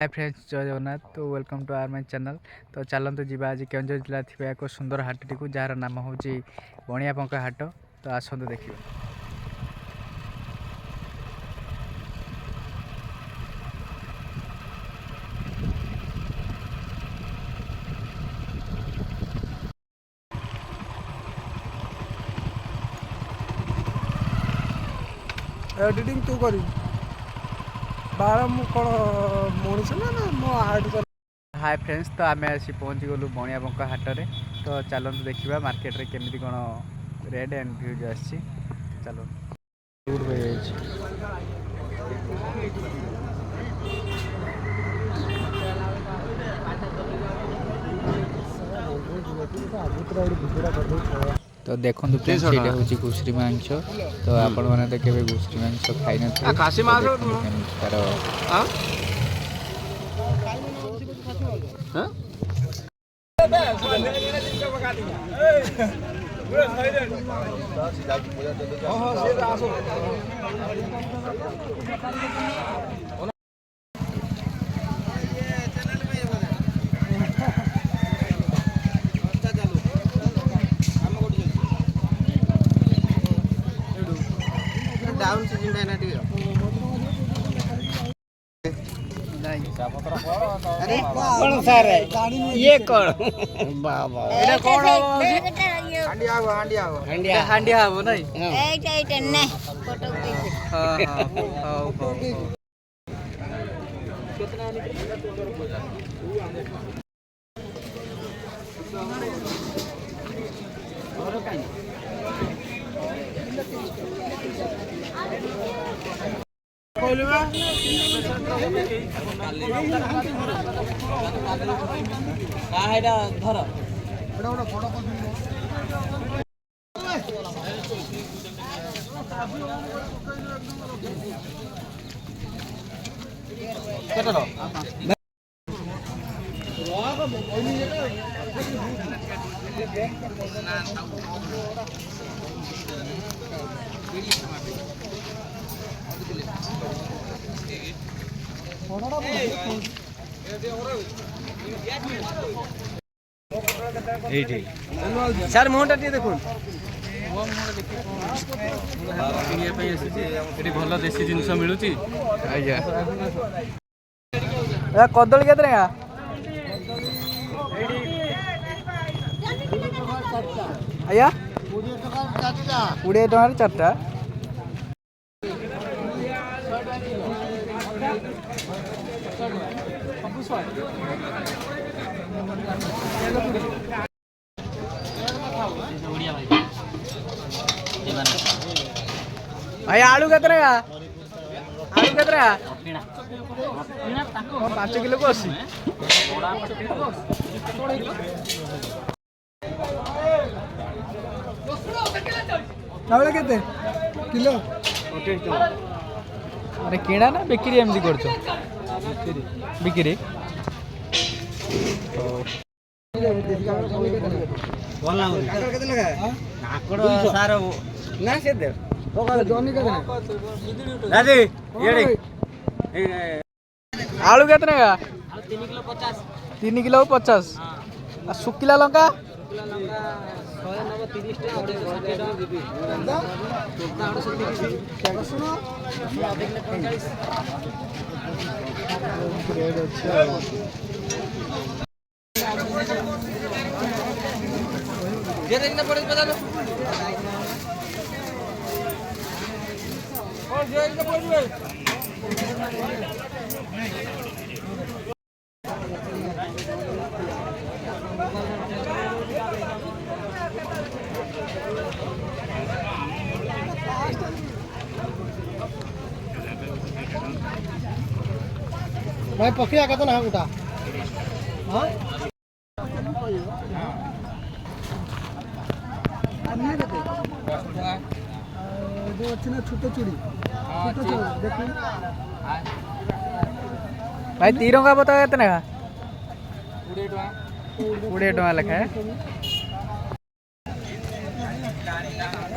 Hi friends, जय जगन्नाथ। तो welcome to our my channel. तो चलते जी आज केन्दुझर जिला थी एक सुंदर हाटटी को जार नाम हूँ बणिया पंका हाट। तो आसतु देखिए। एडिटिंग तू करी बार मु कौन मनीष ना ना मो हार्ट कर। हाय फ्रेंड्स, तो आम आसी पहुँची गलु बणिया पंका हाट में। तो चलते देखा मार्केट रे केमती कौन रेट एंड भ्यूज आसी। चलो तो देखो फ्रेंड्स, ये हूँ घुसरी मांस। तो आपण मैंने तो केवे घुसरी मांस खाई न खासी मांस तार डाउन सीजन है ना ठीक अरे कौन सर है ये कौन बाबा एटा कौन हांडिया हो हांडिया हो हांडिया हांडिया हो नहीं एटा एटा ने फोटो खींच। हां हां हां सर मुहटा टी देखो भल देसी जिनस मिलूँ। कदली के आया 20 टकर चार्टा। भाई आलू के आलू के 5 किलो को 80 चावल केते किलो। अरे किणा ना बिक्री एमती करछो बिक्री ना से दे जोनी के राजी आलू के 3 किलो 50 आ सुकिला लंका भाई पखिया कत ना गोटा हां जो अच्छे ना छोटे चूड़ी छोटे चूड़ी देखो भाई 3 टका बता कितने का 20 टका लिखा है।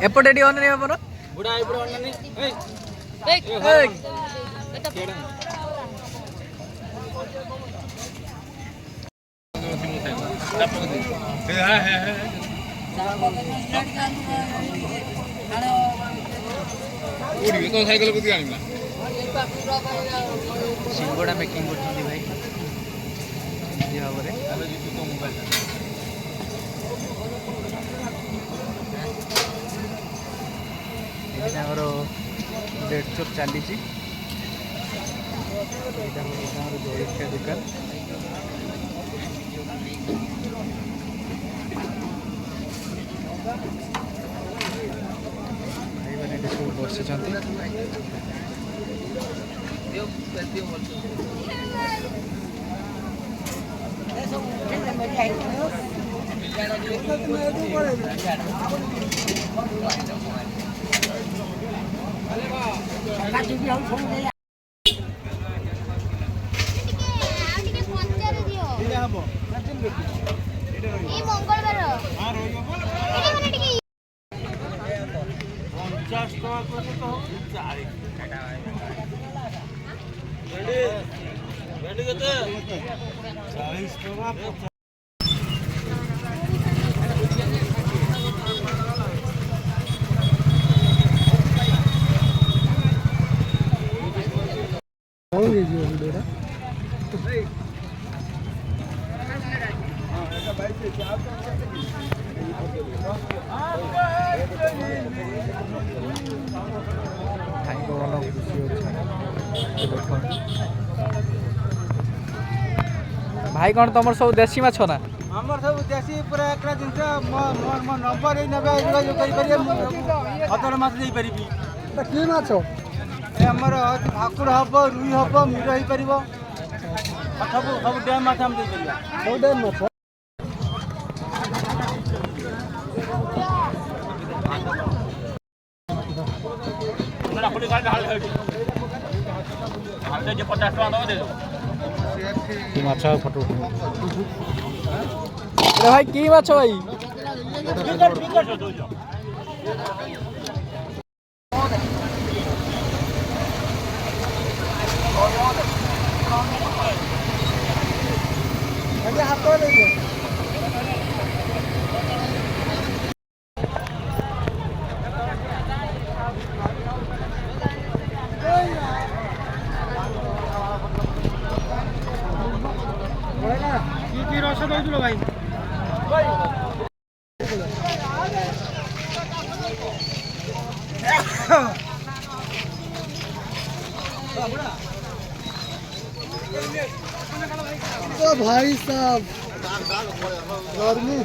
एपटे डी ऑन रे अपन बुढ़ा इपड़ अन्नी सिंगड़ा मेकिंग कर भाई निजी भाव ब्रेड चॉप चली जलखिया दुकान भाई मैंने सब बसी भाई कौन तुम सब देसी माछ ना हमर सब देसी पूरा एकरा जिनस मोर नंबर ए नबे जो करि करि हतर माछ देई परिबी त की माछ ए हमर भाकुर हबो रुई हबो मिरो होई परिबो सब डैम माछ हम देई परिबा सब डैम माछ हमरा पुलिस गाड़ी हाल है हम जे 50 टका दो दे दो माछ फोटो भाई की माछ भाई की रस दउलो भाई तो भाई साहब गर्मी